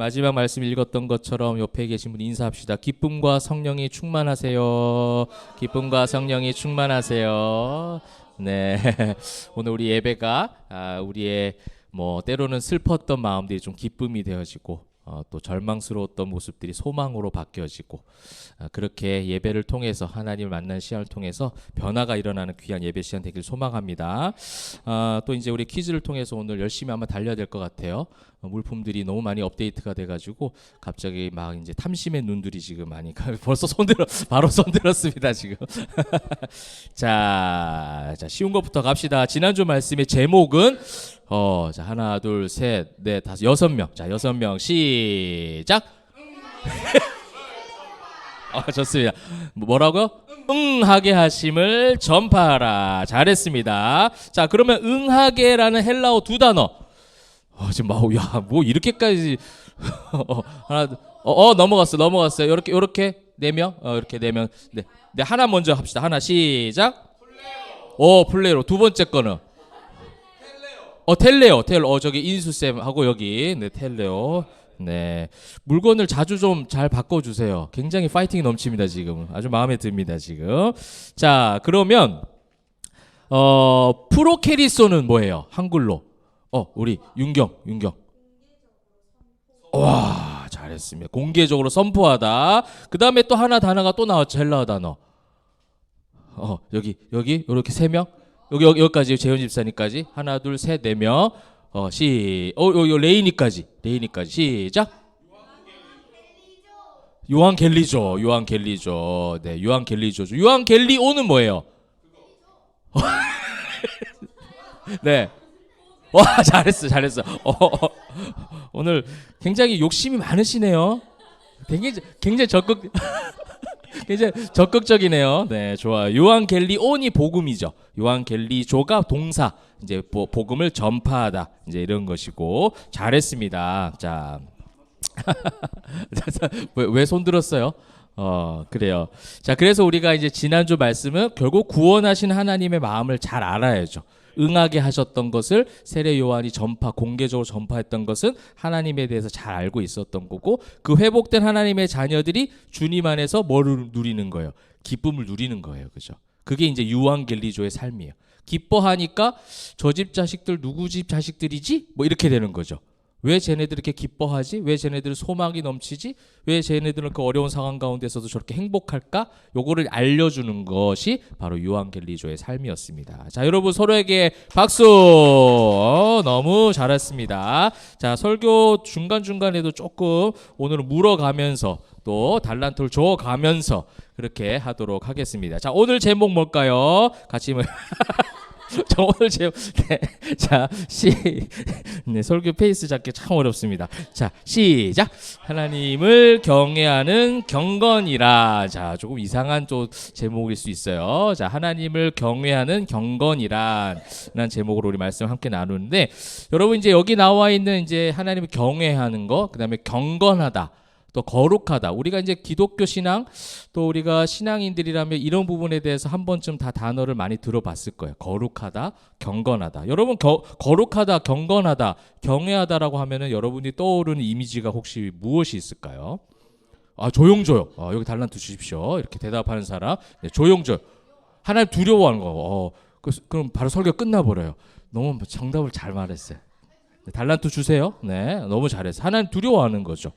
마지막 말씀 읽었던 것처럼 옆에 계신 분 인사합시다. 기쁨과 성령이 충만하세요. 기쁨과 성령이 충만하세요. 네, 오늘 우리 예배가 우리의 때로는 슬펐던 마음들이 좀 기쁨이 되어지고 또 절망스러웠던 모습들이 소망으로 바뀌어지고 그렇게 예배를 통해서 하나님을 만나는 시간을 통해서 변화가 일어나는 귀한 예배 시간 되길 소망합니다. 또 이제 우리 퀴즈를 통해서 오늘 열심히 아마 달려야 될 것 같아요. 물품들이 너무 많이 업데이트가 돼가지고 갑자기 막 이제 탐심의 눈들이 지금 많이 벌써 바로 손들었습니다 지금. 자, 쉬운 것부터 갑시다. 지난주 말씀의 제목은 자, 하나, 둘, 셋, 넷, 다섯, 6명. 자, 6명 시작. 좋습니다. 뭐라고요? 응하게 하심을 전파하라. 잘했습니다. 자, 그러면 응하게라는 헬라어 두 단어. 지금 뭐 이렇게까지 하나, 넘어갔어요. 이렇게 4명, 이렇게 4명. 네, 하나 먼저 합시다. 하나 시작. 플레로. 두 번째 거는 텔레오. 저기 인수쌤 하고 여기 텔레오. 네, 물건을 자주 좀 잘 바꿔주세요. 굉장히 파이팅이 넘칩니다 지금. 아주 마음에 듭니다 지금. 자, 그러면 프로케리소는 뭐예요? 한글로. 우리 윤경. 와, 잘했습니다. 공개적으로 선포하다. 그 다음에 또 하나 단어가 또 나왔죠. 헬라어 단어. 여기 이렇게 3명. 여기까지 재현 집사님까지 하나 둘 셋 4명. 레이니까지 시작. 요한겔리조. 네, 요한겔리조죠. 요한겔리오는 뭐예요? 네. 와, 잘했어. 오늘 굉장히 욕심이 많으시네요. 굉장히 적극적이네요. 네, 좋아요. 요한겔리온이 복음이죠. 요한겔리조가 동사. 이제 복음을 전파하다. 이제 이런 것이고 잘했습니다. 자, 왜 손 들었어요? 그래요. 자, 그래서 우리가 이제 지난주 말씀은 결국 구원하신 하나님의 마음을 잘 알아야죠. 응하게 하셨던 것을 세례 요한이 공개적으로 전파했던 것은 하나님에 대해서 잘 알고 있었던 거고, 그 회복된 하나님의 자녀들이 주님 안에서 뭐를 누리는 거예요? 기쁨을 누리는 거예요. 그죠? 그게 이제 유한겔리조의 삶이에요. 기뻐하니까 저 집 자식들 누구 집 자식들이지? 이렇게 되는 거죠. 왜 쟤네들 이렇게 기뻐하지? 왜 쟤네들은 소망이 넘치지? 왜 쟤네들은 그 어려운 상황 가운데서도 저렇게 행복할까? 요거를 알려주는 것이 바로 요한겔리조의 삶이었습니다. 자, 여러분 서로에게 박수. 너무 잘했습니다. 자, 설교 중간중간에도 조금 오늘은 물어가면서 또 달란트를 줘가면서 그렇게 하도록 하겠습니다. 자, 오늘 제목 뭘까요? 같이 저 오늘 설교 페이스 잡기 참 어렵습니다. 자, 시작. 하나님을 경외하는 경건이라. 자, 조금 이상한 또 제목일 수 있어요. 자, 하나님을 경외하는 경건이란 제목으로 우리 말씀 함께 나누는데, 여러분 이제 여기 나와 있는 이제 하나님을 경외하는 거, 그다음에 경건하다, 또 거룩하다. 우리가 이제 기독교 신앙, 또 우리가 신앙인들이라면 이런 부분에 대해서 한 번쯤 다 단어를 많이 들어봤을 거예요. 거룩하다, 경건하다. 여러분 거룩하다, 경건하다, 경외하다라고 하면은 여러분이 떠오르는 이미지가 혹시 무엇이 있을까요? 조용조용. 여기 달란트 주십시오. 이렇게 대답하는 사람. 네, 조용조용. 하나님 두려워하는 거. 그럼 바로 설교 끝나버려요. 너무 정답을 잘 말했어요. 네, 달란트 주세요. 네, 너무 잘했어요. 하나님 두려워하는 거죠.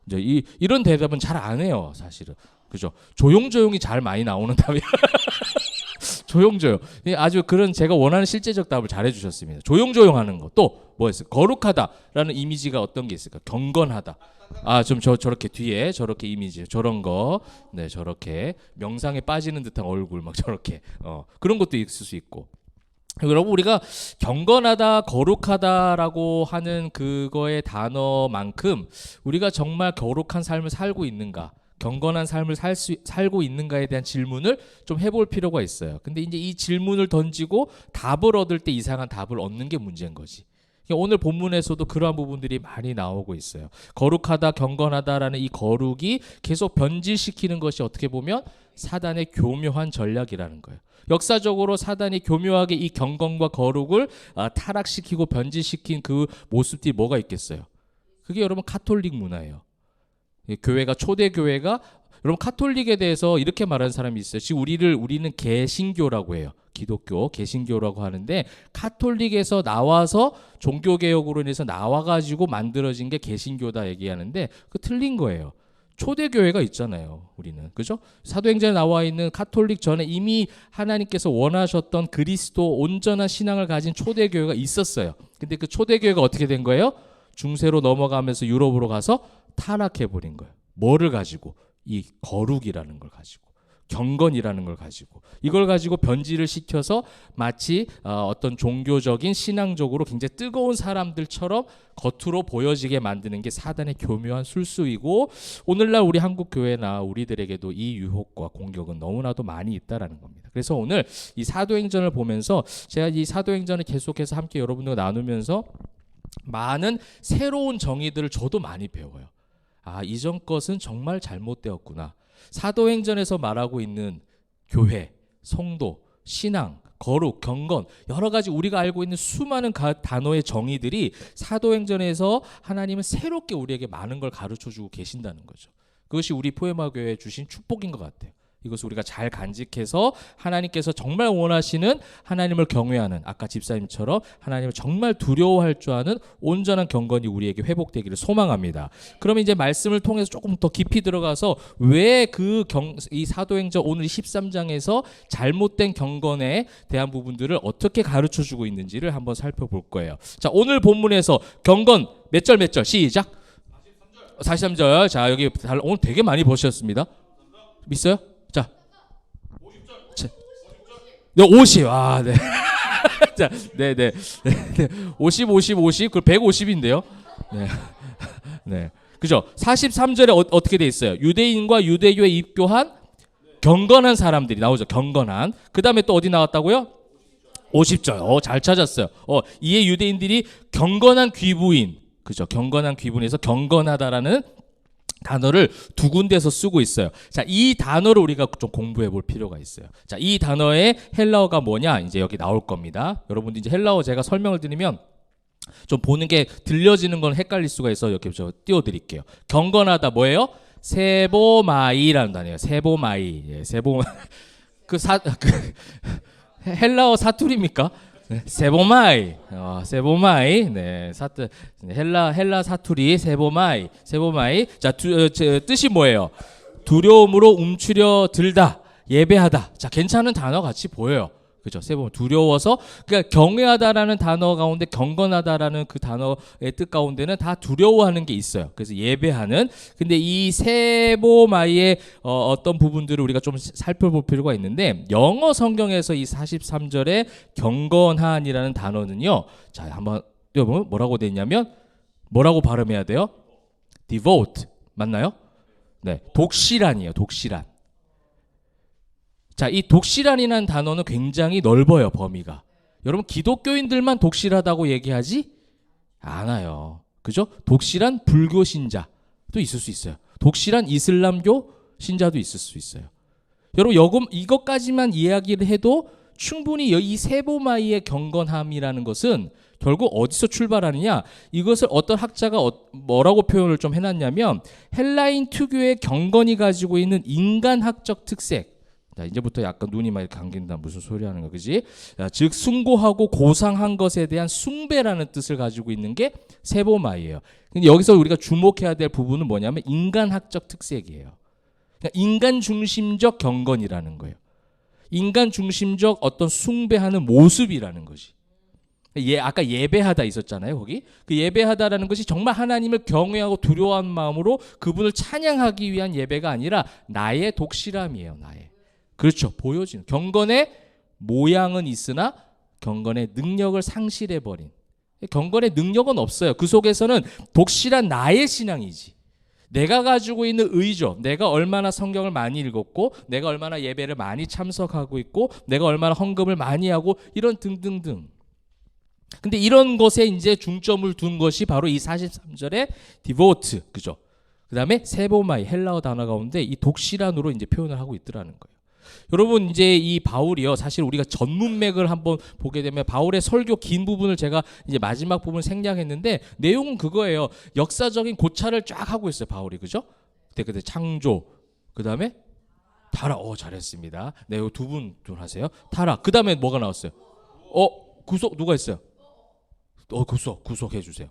이제 이런 대답은 잘 안 해요, 사실은. 그죠? 조용조용이 잘 많이 나오는 답이. 조용조용. 아주 그런 제가 원하는 실제적 답을 잘 해주셨습니다. 조용조용하는 거. 또 뭐 있어요? 거룩하다라는 이미지가 어떤 게 있을까? 경건하다. 좀 저렇게 뒤에 저렇게 이미지, 저런 거. 네, 저렇게 명상에 빠지는 듯한 얼굴 막 저렇게. 그런 것도 있을 수 있고. 여러분, 우리가 경건하다, 거룩하다라고 하는 그거의 단어만큼 우리가 정말 거룩한 삶을 살고 있는가, 경건한 삶을 살고 있는가에 대한 질문을 좀 해볼 필요가 있어요. 근데 이제 이 질문을 던지고 답을 얻을 때 이상한 답을 얻는 게 문제인 거지. 오늘 본문에서도 그러한 부분들이 많이 나오고 있어요. 거룩하다, 경건하다라는 이 거룩이 계속 변질시키는 것이 어떻게 보면 사단의 교묘한 전략이라는 거예요. 역사적으로 사단이 교묘하게 이 경건과 거룩을 타락시키고 변질시킨 그 모습들이 뭐가 있겠어요? 그게 여러분 카톨릭 문화예요. 교회가 초대 교회가 여러분 카톨릭에 대해서 이렇게 말하는 사람이 있어요. 지금 우리는 개신교라고 해요. 기독교 개신교라고 하는데 카톨릭에서 나와서 종교개혁으로 인해서 나와가지고 만들어진 게 개신교다 얘기하는데 그 틀린 거예요. 초대교회가 있잖아요. 우리는 그죠? 사도행전에 나와 있는 카톨릭 전에 이미 하나님께서 원하셨던 그리스도 온전한 신앙을 가진 초대교회가 있었어요. 근데 그 초대교회가 어떻게 된 거예요? 중세로 넘어가면서 유럽으로 가서 타락해버린 거예요. 뭐를 가지고? 이 거룩이라는 걸 가지고, 경건이라는 걸 가지고, 이걸 가지고 변질을 시켜서 마치 어떤 종교적인 신앙적으로 굉장히 뜨거운 사람들처럼 겉으로 보여지게 만드는 게 사단의 교묘한 술수이고, 오늘날 우리 한국 교회나 우리들에게도 이 유혹과 공격은 너무나도 많이 있다라는 겁니다. 그래서 오늘 이 사도행전을 보면서 제가 이 사도행전을 계속해서 함께 여러분들과 나누면서 많은 새로운 정의들을 저도 많이 배워요. 이전 것은 정말 잘못되었구나. 사도행전에서 말하고 있는 교회, 성도, 신앙, 거룩, 경건, 여러 가지 우리가 알고 있는 수많은 단어의 정의들이 사도행전에서 하나님은 새롭게 우리에게 많은 걸 가르쳐주고 계신다는 거죠. 그것이 우리 포에마 교회에 주신 축복인 것 같아요. 이것을 우리가 잘 간직해서 하나님께서 정말 원하시는 하나님을 경외하는, 아까 집사님처럼 하나님을 정말 두려워할 줄 아는 온전한 경건이 우리에게 회복되기를 소망합니다. 그러면 이제 말씀을 통해서 조금 더 깊이 들어가서 왜 이 사도행전 오늘 13장에서 잘못된 경건에 대한 부분들을 어떻게 가르쳐주고 있는지를 한번 살펴볼 거예요. 자, 오늘 본문에서 경건 몇 절 시작. 43절. 자, 여기 오늘 되게 많이 보셨습니다. 있어요? 자, 50. 네. 자, 네. 50, 50, 그 150인데요. 네. 네. 그죠? 43절에 어떻게 돼 있어요? 유대인과 유대교에 입교한 경건한 사람들이 나오죠. 경건한. 그다음에 또 어디 나왔다고요? 50절. 잘 찾았어요. 이에 유대인들이 경건한 귀부인. 그죠? 경건한 귀부인에서 경건하다라는 단어를 두 군데서 쓰고 있어요. 자, 이 단어를 우리가 좀 공부해 볼 필요가 있어요. 자, 이 단어의 헬라어가 뭐냐? 이제 여기 나올 겁니다. 여러분들 이제 헬라어 제가 설명을 드리면 좀 보는 게 들려지는 건 헷갈릴 수가 있어. 이렇게 저 띄워 드릴게요. 경건하다 뭐예요? 세보마이라는 단어예요. 세보마이. 예, 헬라어 사투리입니까? 네, 세보마이, 세보마이, 네, 헬라 사투리, 세보마이. 자, 뜻이 뭐예요? 두려움으로 움츠려 들다, 예배하다. 자, 괜찮은 단어 같이 보여요. 그죠? 세보마, 두려워서, 그러니까 경외하다라는 단어 가운데 경건하다라는 그 단어의 뜻 가운데는 다 두려워하는 게 있어요. 그래서 예배하는. 근데 이 세보마이의 어떤 부분들을 우리가 좀 살펴볼 필요가 있는데, 영어 성경에서 이 43절에 경건한이라는 단어는요. 자, 한번 띄워보면 뭐라고 돼 있냐면, 뭐라고 발음해야 돼요? devote. 맞나요? 네. 독실한이에요. 독실한. 자, 이 독실한이라는 단어는 굉장히 넓어요, 범위가. 여러분, 기독교인들만 독실하다고 얘기하지 않아요. 그죠? 독실한 불교 신자도 있을 수 있어요. 독실한 이슬람교 신자도 있을 수 있어요. 여러분, 이것까지만 이야기를 해도 충분히 이 세보마이의 경건함이라는 것은 결국 어디서 출발하느냐? 이것을 어떤 학자가 뭐라고 표현을 좀 해놨냐면, 헬라인 특유의 경건이 가지고 있는 인간학적 특색. 자, 이제부터 약간 눈이 막 이렇게 감긴다. 무슨 소리 하는 거, 그지? 즉, 숭고하고 고상한 것에 대한 숭배라는 뜻을 가지고 있는 게 세보마이예요. 근데 여기서 우리가 주목해야 될 부분은 뭐냐면 인간학적 특색이에요. 그러니까 인간 중심적 경건이라는 거예요. 인간 중심적 어떤 숭배하는 모습이라는 것이. 아까 예배하다 있었잖아요, 거기. 그 예배하다라는 것이 정말 하나님을 경외하고 두려워하는 마음으로 그분을 찬양하기 위한 예배가 아니라 나의 독실함이에요, 나의. 그렇죠. 보여지는. 경건의 모양은 있으나 경건의 능력을 상실해버린. 경건의 능력은 없어요. 그 속에서는 독실한 나의 신앙이지. 내가 가지고 있는 의죠. 내가 얼마나 성경을 많이 읽었고, 내가 얼마나 예배를 많이 참석하고 있고, 내가 얼마나 헌금을 많이 하고, 이런 등등등. 근데 이런 것에 이제 중점을 둔 것이 바로 이 43절의 devote. 그죠? 그 다음에 세보마이, 헬라어 단어 가운데 이 독실한으로 이제 표현을 하고 있더라는 거예요. 여러분 이제 이 바울이요, 사실 우리가 전문맥을 한번 보게 되면 바울의 설교 긴 부분을 제가 이제 마지막 부분 생략했는데 내용은 그거예요. 역사적인 고찰을 쫙 하고 있어요, 바울이. 그죠? 그때 창조, 그 다음에 타락. 잘했습니다. 네, 이거 두 분 하세요. 타락. 그 다음에 뭐가 나왔어요? 구속. 누가 했어요? 구속해 주세요.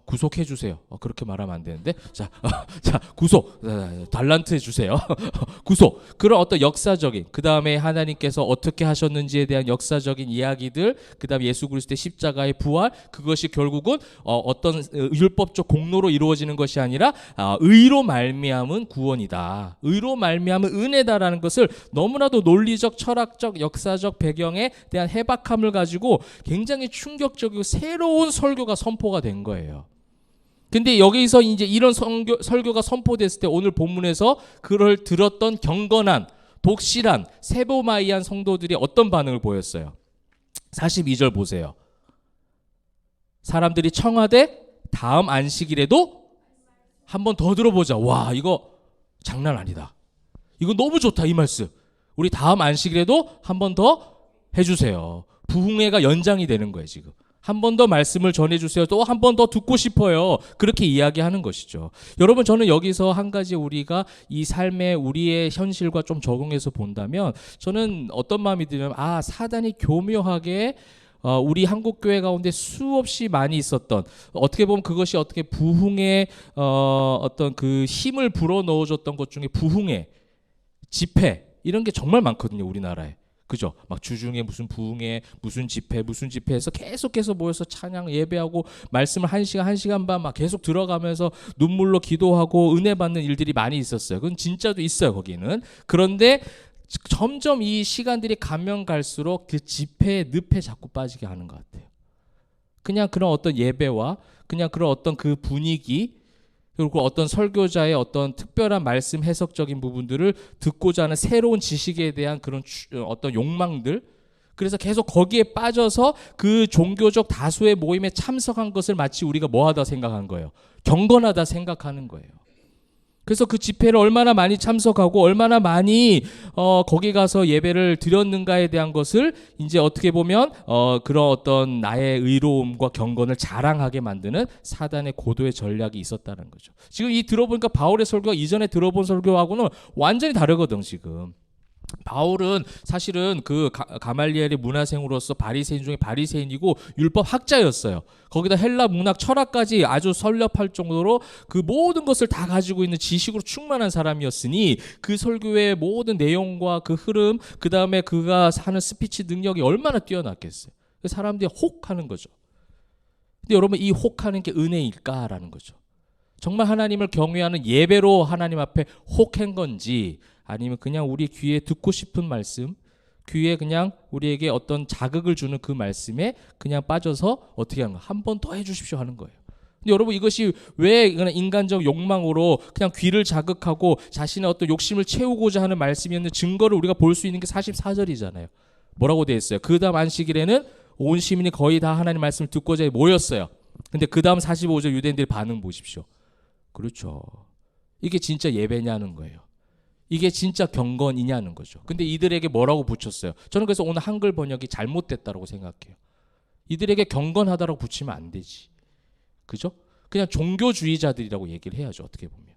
구속해 주세요. 그렇게 말하면 안 되는데. 자, 구속. 달란트 해 주세요. 구속. 그런 어떤 역사적인, 그다음에 하나님께서 어떻게 하셨는지에 대한 역사적인 이야기들, 그다음에 예수 그리스도의 십자가의 부활, 그것이 결국은 어떤 율법적 공로로 이루어지는 것이 아니라 의로 말미암은 구원이다. 의로 말미암은 은혜다라는 것을 너무나도 논리적, 철학적, 역사적 배경에 대한 해박함을 가지고 굉장히 충격적이고 새로운 설교가 선포가 된 거예요. 근데 여기서 이제 이런 설교가 선포됐을 때 오늘 본문에서 그를 들었던 경건한, 독실한, 세보마이한 성도들이 어떤 반응을 보였어요? 42절 보세요. 사람들이 청하되 다음 안식일에도 한 번 더 들어보자. 와, 이거 장난 아니다. 이거 너무 좋다, 이 말씀. 우리 다음 안식일에도 한 번 더 해주세요. 부흥회가 연장이 되는 거예요, 지금. 한 번 더 말씀을 전해주세요. 또 한 번 더 듣고 싶어요. 그렇게 이야기하는 것이죠. 여러분, 저는 여기서 한 가지 우리가 이 삶에 우리의 현실과 좀 적응해서 본다면 저는 어떤 마음이 들냐면 사단이 교묘하게 우리 한국교회 가운데 수없이 많이 있었던, 어떻게 보면 그것이 어떻게 부흥의 어떤 그 힘을 불어넣어줬던 것 중에 부흥회, 집회 이런 게 정말 많거든요, 우리나라에. 그죠? 막 주중에 무슨 부흥회, 무슨 집회해서 계속해서 모여서 찬양 예배하고 말씀을 1시간 반 막 계속 들어가면서 눈물로 기도하고 은혜 받는 일들이 많이 있었어요. 그건 진짜도 있어요, 거기는. 그런데 점점 이 시간들이 가면 갈수록 그 집회의 늪에 자꾸 빠지게 하는 것 같아요. 그냥 그런 어떤 예배와 그냥 그런 어떤 그 분위기, 그리고 어떤 설교자의 어떤 특별한 말씀 해석적인 부분들을 듣고자 하는 새로운 지식에 대한 그런 어떤 욕망들, 그래서 계속 거기에 빠져서 그 종교적 다수의 모임에 참석한 것을 마치 우리가 뭐하다 생각한 거예요. 경건하다 생각하는 거예요. 그래서 그 집회를 얼마나 많이 참석하고 얼마나 많이 거기 가서 예배를 드렸는가에 대한 것을 이제 어떻게 보면 그런 어떤 나의 의로움과 경건을 자랑하게 만드는 사단의 고도의 전략이 있었다는 거죠. 지금 이 들어보니까 바울의 설교가 이전에 들어본 설교하고는 완전히 다르거든, 지금. 바울은 사실은 그 가말리엘의 문화생으로서 바리새인 중에 바리새인이고 율법 학자였어요. 거기다 헬라 문학 철학까지 아주 설렵할 정도로 그 모든 것을 다 가지고 있는 지식으로 충만한 사람이었으니 그 설교의 모든 내용과 그 흐름, 그 다음에 그가 하는 스피치 능력이 얼마나 뛰어났겠어요. 사람들이 혹하는 거죠. 근데 여러분, 이 혹하는 게 은혜일까라는 거죠. 정말 하나님을 경외하는 예배로 하나님 앞에 혹한 건지, 아니면 그냥 우리 귀에 듣고 싶은 말씀, 귀에 그냥 우리에게 어떤 자극을 주는 그 말씀에 그냥 빠져서 어떻게 하는 거야? 한 번 더 해주십시오 하는 거예요. 근데 여러분, 이것이 왜 인간적 욕망으로 그냥 귀를 자극하고 자신의 어떤 욕심을 채우고자 하는 말씀이었는 증거를 우리가 볼 수 있는 게 44절이잖아요. 뭐라고 되어 있어요? 그 다음 안식일에는 온 시민이 거의 다 하나님 말씀을 듣고자 모였어요. 근데 그 다음 45절 유대인들의 반응 보십시오. 그렇죠. 이게 진짜 예배냐는 거예요. 이게 진짜 경건이냐는 거죠. 근데 이들에게 뭐라고 붙였어요? 저는 그래서 오늘 한글 번역이 잘못됐다고 생각해요. 이들에게 경건하다라고 붙이면 안 되지. 그죠? 그냥 종교주의자들이라고 얘기를 해야죠, 어떻게 보면.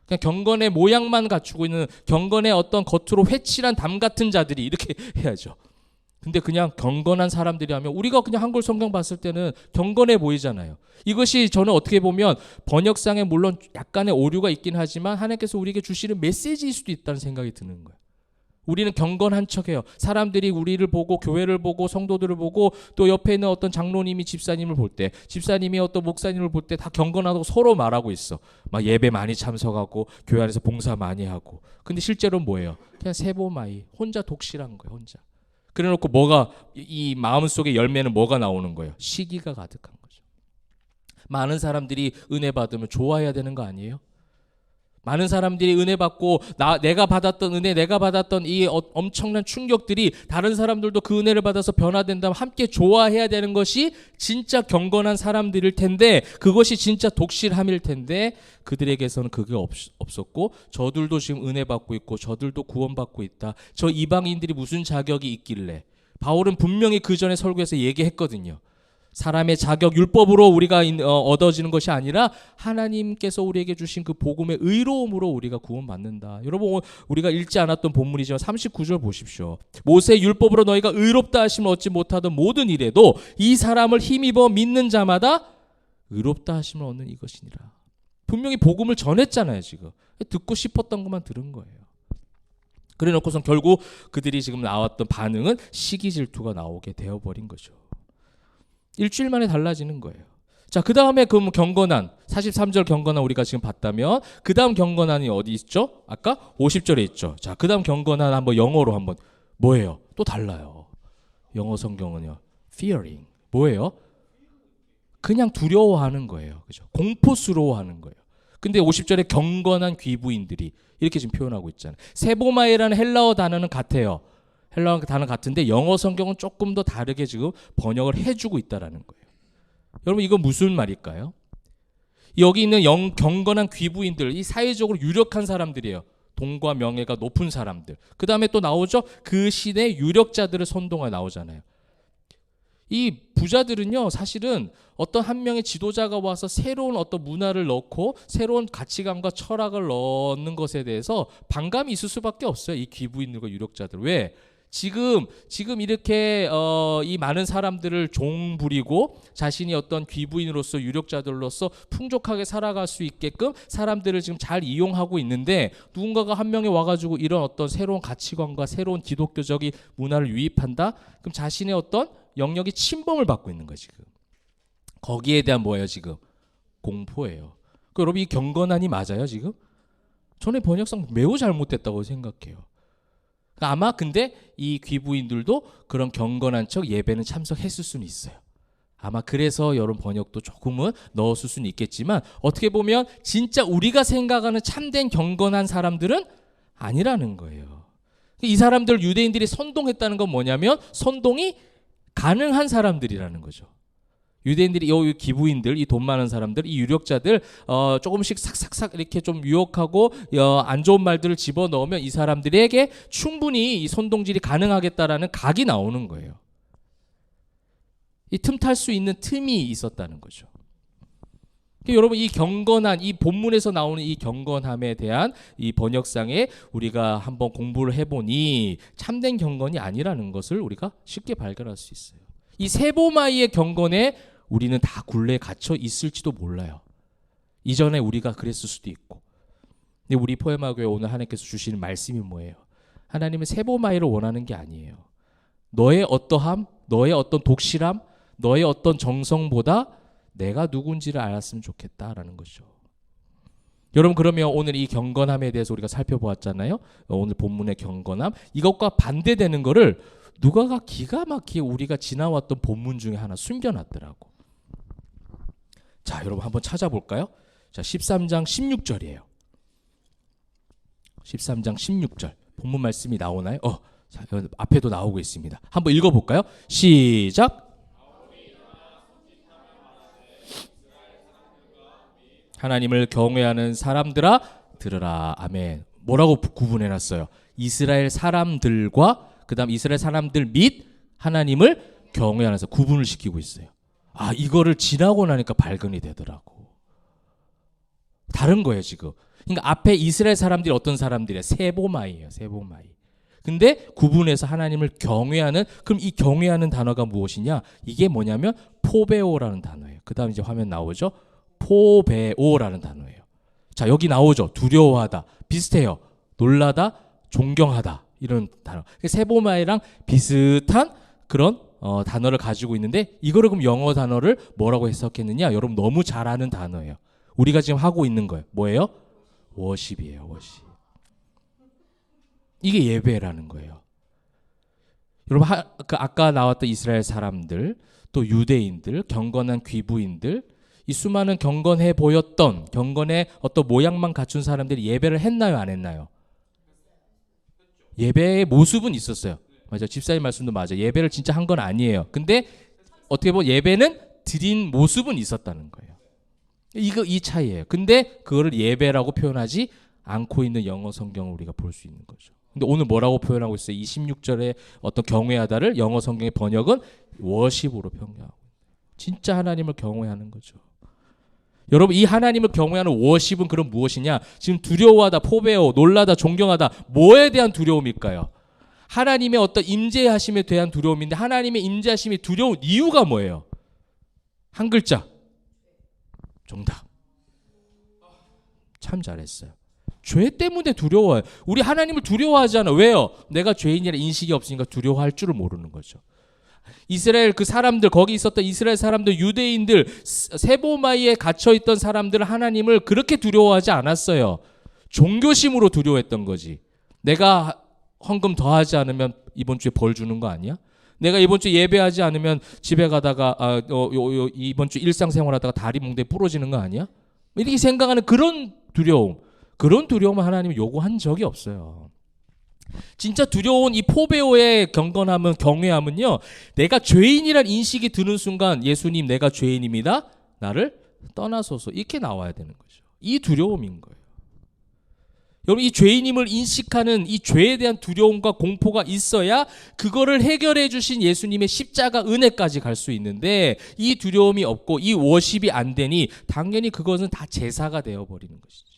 그냥 경건의 모양만 갖추고 있는, 경건의 어떤 겉으로 회칠한 담 같은 자들이, 이렇게 해야죠. 근데 그냥 경건한 사람들이 하면 우리가 그냥 한글 성경 봤을 때는 경건해 보이잖아요. 이것이 저는 어떻게 보면 번역상에 물론 약간의 오류가 있긴 하지만 하나님께서 우리에게 주시는 메시지일 수도 있다는 생각이 드는 거예요. 우리는 경건한 척해요. 사람들이 우리를 보고, 교회를 보고, 성도들을 보고, 또 옆에 있는 어떤 장로님이 집사님을 볼 때, 집사님이 어떤 목사님을 볼 때 다 경건하다고 서로 말하고 있어. 막 예배 많이 참석하고 교회 안에서 봉사 많이 하고. 근데 실제로는 뭐예요? 그냥 세보마이, 혼자 독실한 거예요, 혼자. 그래놓고 뭐가, 이 마음속의 열매는 뭐가 나오는 거예요? 시기가 가득한 거죠. 많은 사람들이 은혜 받으면 좋아해야 되는 거 아니에요? 많은 사람들이 은혜 받고 내가 받았던 은혜, 내가 받았던 이 엄청난 충격들이 다른 사람들도 그 은혜를 받아서 변화된다면 함께 좋아해야 되는 것이 진짜 경건한 사람들일 텐데, 그것이 진짜 독실함일 텐데 그들에게서는 그게 없었고, 저들도 지금 은혜 받고 있고 저들도 구원받고 있다. 저 이방인들이 무슨 자격이 있길래. 바울은 분명히 그 전에 설교에서 얘기했거든요. 사람의 자격, 율법으로 우리가 얻어지는 것이 아니라 하나님께서 우리에게 주신 그 복음의 의로움으로 우리가 구원받는다. 여러분, 우리가 읽지 않았던 본문이지만 39절 보십시오. 모세 율법으로 너희가 의롭다 하심을 얻지 못하던 모든 일에도 이 사람을 힘입어 믿는 자마다 의롭다 하심을 얻는 이것이니라. 분명히 복음을 전했잖아요. 지금 듣고 싶었던 것만 들은 거예요. 그래 놓고선 결국 그들이 지금 나왔던 반응은 시기 질투가 나오게 되어버린 거죠. 일주일 만에 달라지는 거예요. 자, 그 다음에 그 경건한 43절 경건한 우리가 지금 봤다면 그 다음 경건한이 어디 있죠? 아까 50절에 있죠. 자, 그 다음 경건한 한번 영어로 한번 뭐예요? 또 달라요. 영어 성경은요. fearing. 뭐예요? 그냥 두려워하는 거예요. 그죠? 공포스러워하는 거예요. 근데 50절에 경건한 귀부인들이 이렇게 지금 표현하고 있잖아요. 세보마이라는 헬라어 단어는 같아요. 헬라어 단어 같은데 영어 성경은 조금 더 다르게 지금 번역을 해주고 있다라는 거예요. 여러분, 이건 무슨 말일까요? 여기 있는 경건한 귀부인들, 이 사회적으로 유력한 사람들이에요. 돈과 명예가 높은 사람들. 그 다음에 또 나오죠. 그 시대 유력자들을 선동하 나오잖아요. 이 부자들은요, 사실은 어떤 한 명의 지도자가 와서 새로운 어떤 문화를 넣고 새로운 가치관과 철학을 넣는 것에 대해서 반감이 있을 수밖에 없어요. 이 귀부인들과 유력자들. 왜? 지금 이렇게 이 많은 사람들을 종부리고 자신이 어떤 귀부인으로서 유력자들로서 풍족하게 살아갈 수 있게끔 사람들을 지금 잘 이용하고 있는데, 누군가가 한 명이 와가지고 이런 어떤 새로운 가치관과 새로운 기독교적인 문화를 유입한다? 그럼 자신의 어떤 영역이 침범을 받고 있는 거예요. 지금 거기에 대한 뭐예요? 지금 공포예요. 여러분, 이 경건한이 맞아요? 지금 저는 번역상 매우 잘못됐다고 생각해요. 아마 근데 이 귀부인들도 그런 경건한 척 예배는 참석했을 수는 있어요. 아마 그래서 여러분 번역도 조금은 넣었을 수는 있겠지만, 어떻게 보면 진짜 우리가 생각하는 참된 경건한 사람들은 아니라는 거예요. 이 사람들 유대인들이 선동했다는 건 뭐냐면 선동이 가능한 사람들이라는 거죠. 유대인들이 이 기부인들, 이 돈 많은 사람들, 이 유력자들 조금씩 삭삭삭 이렇게 좀 유혹하고 안 좋은 말들을 집어넣으면 이 사람들에게 충분히 이 선동질이 가능하겠다라는 각이 나오는 거예요. 이 틈탈 수 있는 틈이 있었다는 거죠. 그러니까 여러분, 이 경건한, 이 본문에서 나오는 이 경건함에 대한 이 번역상에 우리가 한번 공부를 해보니 참된 경건이 아니라는 것을 우리가 쉽게 발견할 수 있어요. 이 세보마이의 경건에 우리는 다 굴레에 갇혀 있을지도 몰라요. 이전에 우리가 그랬을 수도 있고. 근데 우리 포에마교회 오늘 하나님께서 주시는 말씀이 뭐예요? 하나님은 세보마이를 원하는 게 아니에요. 너의 어떠함, 너의 어떤 독실함, 너의 어떤 정성보다 내가 누군지를 알았으면 좋겠다라는 거죠. 여러분, 그러면 오늘 이 경건함에 대해서 우리가 살펴보았잖아요. 오늘 본문의 경건함, 이것과 반대되는 거를 누가가 기가 막히게 우리가 지나왔던 본문 중에 하나 숨겨놨더라고. 자, 여러분 한번 찾아볼까요? 자, 13장 16절이에요. 13장 16절 본문 말씀이 나오나요? 자, 앞에도 나오고 있습니다. 한번 읽어볼까요? 시작. 하나님을 경외하는 사람들아 들으라. 아멘. 뭐라고 구분해놨어요? 이스라엘 사람들과 그 다음 이스라엘 사람들 및 하나님을 경외하는 사람, 구분을 시키고 있어요. 아, 이거를 지나고 나니까 발견이 되더라고. 다른 거예요 지금. 그러니까 앞에 이스라엘 사람들이 어떤 사람들이에요? 세보마이예요. 세보마이. 근데 구분해서 하나님을 경외하는, 그럼 이 경외하는 단어가 무엇이냐? 이게 뭐냐면 포베오라는 단어예요. 그 다음 이제 화면 나오죠? 포베오라는 단어예요. 자, 여기 나오죠? 두려워하다. 비슷해요. 놀라다, 존경하다. 이런 단어. 세보마이랑 비슷한 그런 단어를 가지고 있는데, 이거를 그럼 영어 단어를 뭐라고 해석했느냐? 여러분 너무 잘 아는 단어예요. 우리가 지금 하고 있는 거예요. 뭐예요? 워십이에요. 워십. 이게 예배라는 거예요. 여러분, 아까 나왔던 이스라엘 사람들, 또 유대인들, 경건한 귀부인들, 이 수많은 경건해 보였던 경건의 어떤 모양만 갖춘 사람들이 예배를 했나요, 안 했나요? 예배의 모습은 있었어요. 맞아요. 집사님 말씀도 맞아요. 예배를 진짜 한 건 아니에요. 근데 어떻게 보면 예배는 드린 모습은 있었다는 거예요. 이 차이예요. 근데 그거를 예배라고 표현하지 않고 있는 영어 성경을 우리가 볼 수 있는 거죠. 근데 오늘 뭐라고 표현하고 있어요? 26절에 어떤 경외하다를 영어 성경의 번역은 워십으로 표현하고 진짜 하나님을 경외하는 거죠. 여러분, 이 하나님을 경외하는 워십은 그럼 무엇이냐? 지금 두려워하다, 포배어, 놀라다, 존경하다, 뭐에 대한 두려움일까요? 하나님의 어떤 임재하심에 대한 두려움인데, 하나님의 임재하심이 두려운 이유가 뭐예요? 한 글자, 정답. 참 잘했어요. 죄 때문에 두려워요. 우리 하나님을 두려워하지 않아. 왜요? 내가 죄인이라 인식이 없으니까 두려워할 줄을 모르는 거죠. 이스라엘 그 사람들, 거기 있었던 이스라엘 사람들, 유대인들, 세보마이에 갇혀있던 사람들은 하나님을 그렇게 두려워하지 않았어요. 종교심으로 두려워했던 거지. 내가 헌금 더 하지 않으면 이번 주에 벌 주는 거 아니야? 내가 이번 주에 예배하지 않으면 집에 가다가 이번 주 일상생활하다가 다리 몽대 부러지는 거 아니야? 이렇게 생각하는 그런 두려움, 그런 두려움을 하나님이 요구한 적이 없어요. 진짜 두려운 이 포베오의 경건함은, 경외함은요, 내가 죄인이란 인식이 드는 순간 예수님 내가 죄인입니다, 나를 떠나소서, 이렇게 나와야 되는 거죠. 이 두려움인 거예요. 여러분, 이 죄인임을 인식하는 이 죄에 대한 두려움과 공포가 있어야 그거를 해결해 주신 예수님의 십자가 은혜까지 갈 수 있는데, 이 두려움이 없고 이 워십이 안 되니 당연히 그것은 다 제사가 되어버리는 것이죠.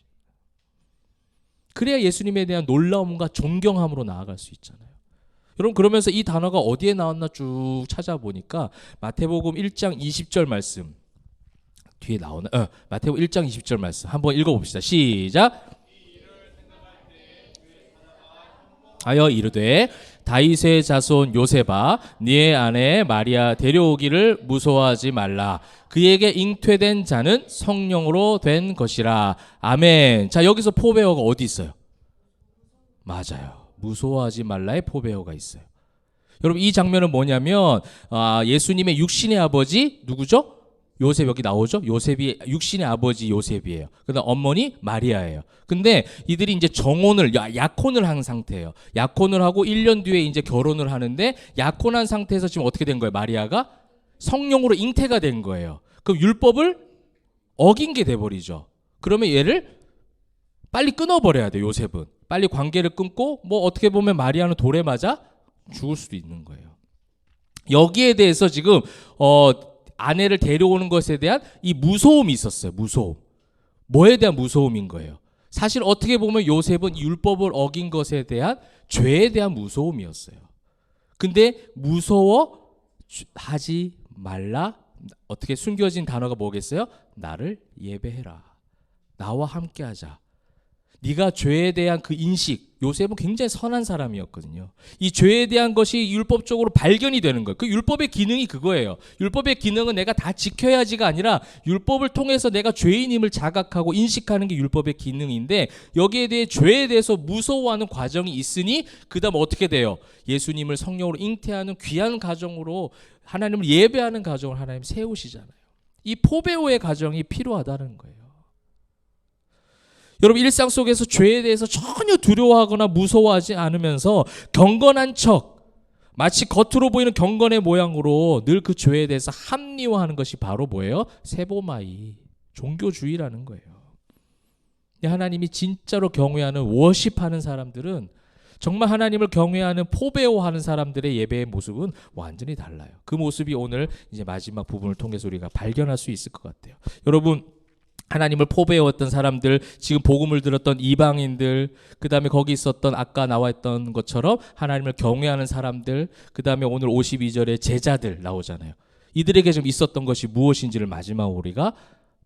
그래야 예수님에 대한 놀라움과 존경함으로 나아갈 수 있잖아요. 여러분, 그러면서 이 단어가 어디에 나왔나 쭉 찾아보니까 마태복음 1장 20절 말씀 뒤에 나오나? 마태복음 1장 20절 말씀 한번 읽어봅시다. 시작. 하여 이르되 다윗의 자손 요셉아, 네 아내 마리아 데려오기를 무서워하지 말라. 그에게 잉태된 자는 성령으로 된 것이라. 아멘. 자, 여기서 포베어가 어디 있어요? 맞아요. 무서워하지 말라의 포베어가 있어요. 여러분, 이 장면은 뭐냐면 예수님의 육신의 아버지 누구죠? 요셉, 여기 나오죠? 요셉이 육신의 아버지 요셉이에요. 그다음 어머니 마리아예요. 근데 이들이 이제 정혼을, 약혼을 한 상태예요. 약혼을 하고 1년 뒤에 이제 결혼을 하는데, 약혼한 상태에서 지금 어떻게 된 거예요? 마리아가 성령으로 잉태가 된 거예요. 그럼 율법을 어긴 게 돼버리죠. 그러면 얘를 빨리 끊어버려야 돼요. 요셉은 빨리 관계를 끊고, 뭐 어떻게 보면 마리아는 돌에 맞아 죽을 수도 있는 거예요. 여기에 대해서 지금 아내를 데려오는 것에 대한 이 무서움이 있었어요. 무서움. 뭐에 대한 무서움인 거예요? 사실 어떻게 보면 요셉은 율법을 어긴 것에 대한 죄에 대한 무서움이었어요. 근데 무서워하지 말라. 어떻게 숨겨진 단어가 뭐겠어요? 나를 예배해라. 나와 함께하자. 네가 죄에 대한 그 인식, 요셉은 굉장히 선한 사람이었거든요. 이 죄에 대한 것이 율법적으로 발견이 되는 거예요. 그 율법의 기능이 그거예요. 율법의 기능은 내가 다 지켜야지가 아니라 율법을 통해서 내가 죄인임을 자각하고 인식하는 게 율법의 기능인데, 여기에 대해 죄에 대해서 무서워하는 과정이 있으니 그 다음 어떻게 돼요? 예수님을 성령으로 잉태하는 귀한 가정으로 하나님을 예배하는 가정을 하나님 세우시잖아요. 이 포베오의 가정이 필요하다는 거예요. 여러분, 일상 속에서 죄에 대해서 전혀 두려워하거나 무서워하지 않으면서 경건한 척, 마치 겉으로 보이는 경건의 모양으로 늘 그 죄에 대해서 합리화하는 것이 바로 뭐예요? 세보마이, 종교주의라는 거예요. 하나님이 진짜로 경외하는, 워십하는 사람들은, 정말 하나님을 경외하는, 포베오하는 사람들의 예배의 모습은 완전히 달라요. 그 모습이 오늘 이제 마지막 부분을 통해서 우리가 발견할 수 있을 것 같아요. 여러분, 하나님을 포배웠던 사람들, 지금 복음을 들었던 이방인들, 그 다음에 거기 있었던 아까 나와있던 것처럼 하나님을 경외하는 사람들, 그 다음에 오늘 52절에 제자들 나오잖아요. 이들에게 좀 있었던 것이 무엇인지를 마지막으로 우리가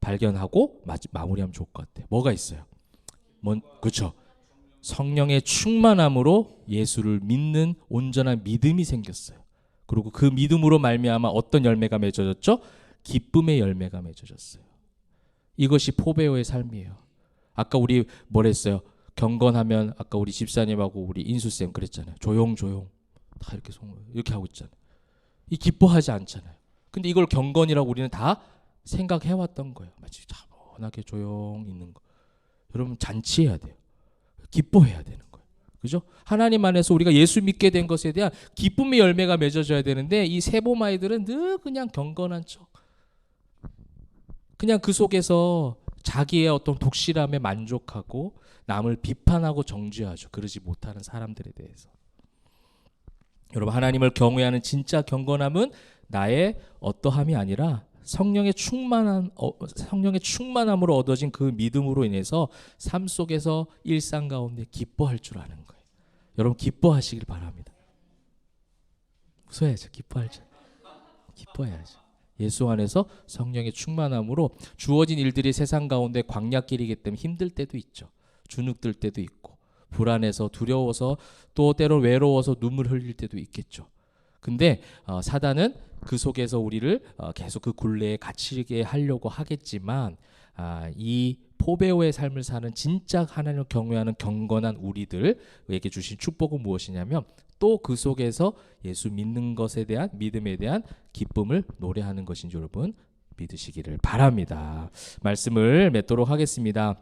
발견하고 마무리하면 좋을 것 같아요. 뭐가 있어요? 그렇죠. 성령의 충만함으로 예수를 믿는 온전한 믿음이 생겼어요. 그리고 그 믿음으로 말미암아 어떤 열매가 맺어졌죠? 기쁨의 열매가 맺어졌어요. 이것이 포베오의 삶이에요. 아까 우리 뭐랬어요? 경건하면, 아까 우리 집사님하고 우리 인수쌤 그랬잖아요. 조용조용 다 이렇게 하고 있잖아요. 이 기뻐하지 않잖아요. 근데 이걸 경건이라고 우리는 다 생각해왔던 거예요. 마치 차분하게 조용히 있는 거. 여러분 잔치해야 돼요. 기뻐해야 되는 거예요. 그죠? 하나님 안에서 우리가 예수 믿게 된 것에 대한 기쁨의 열매가 맺어져야 되는데 이 세보마이들은 늘 그냥 경건한 척. 그냥 그 속에서 자기의 어떤 독실함에 만족하고 남을 비판하고 정죄하죠. 그러지 못하는 사람들에 대해서. 여러분 하나님을 경외하는 진짜 경건함은 나의 어떠함이 아니라 성령의 충만함으로 얻어진 그 믿음으로 인해서 삶 속에서 일상 가운데 기뻐할 줄 아는 거예요. 여러분 기뻐하시길 바랍니다. 웃어야죠. 기뻐해야죠. 예수 안에서 성령의 충만함으로 주어진 일들이 세상 가운데 광야길이기 때문에 힘들 때도 있죠. 주눅들 때도 있고 불안해서 두려워서 또 때로 외로워서 눈물 흘릴 때도 있겠죠. 근데 사단은 그 속에서 우리를 계속 그 굴레에 갇히게 하려고 하겠지만 이 포배오의 삶을 사는 진짜 하나님을 경외하는 경건한 우리들에게 주신 축복은 무엇이냐면 또 그 속에서 예수 믿는 것에 대한 믿음에 대한 기쁨을 노래하는 것인지 여러분 믿으시기를 바랍니다. 말씀을 맺도록 하겠습니다.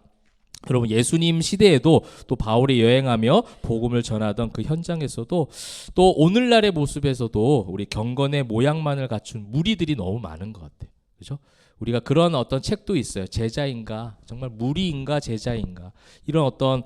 여러분 예수님 시대에도 또 바울이 여행하며 복음을 전하던 그 현장에서도 또 오늘날의 모습에서도 우리 경건의 모양만을 갖춘 무리들이 너무 많은 것 같아요. 그렇죠? 우리가 그런 어떤 책도 있어요. 제자인가 정말 무리인가 제자인가 이런 어떤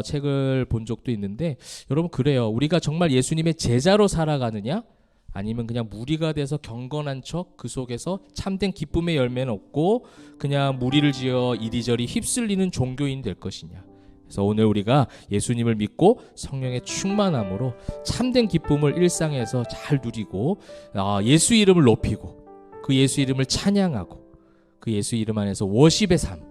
책을 본 적도 있는데 여러분 그래요. 우리가 정말 예수님의 제자로 살아가느냐 아니면 그냥 무리가 돼서 경건한 척 그 속에서 참된 기쁨의 열매는 없고 그냥 무리를 지어 이리저리 휩쓸리는 종교인이 될 것이냐. 그래서 오늘 우리가 예수님을 믿고 성령의 충만함으로 참된 기쁨을 일상에서 잘 누리고 예수 이름을 높이고 그 예수 이름을 찬양하고 그 예수 이름 안에서 워십의 삶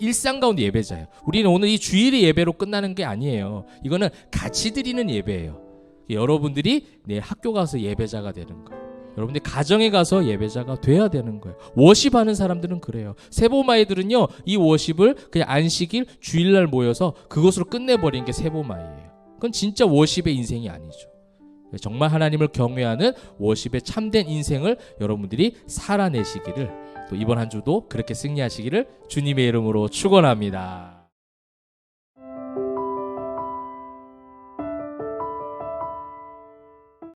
일상 가운데 예배자예요. 우리는 오늘 이 주일의 예배로 끝나는 게 아니에요. 이거는 같이 드리는 예배예요. 여러분들이 내일 학교 가서 예배자가 되는 거예요. 여러분들이 가정에 가서 예배자가 돼야 되는 거예요. 워십하는 사람들은 그래요. 세보마이들은요 이 워십을 그냥 안식일 주일날 모여서 그것으로 끝내버린 게 세보마이예요. 그건 진짜 워십의 인생이 아니죠. 정말 하나님을 경외하는 워십의 참된 인생을 여러분들이 살아내시기를 또 이번 한 주도 그렇게 승리하시기를 주님의 이름으로 축원합니다.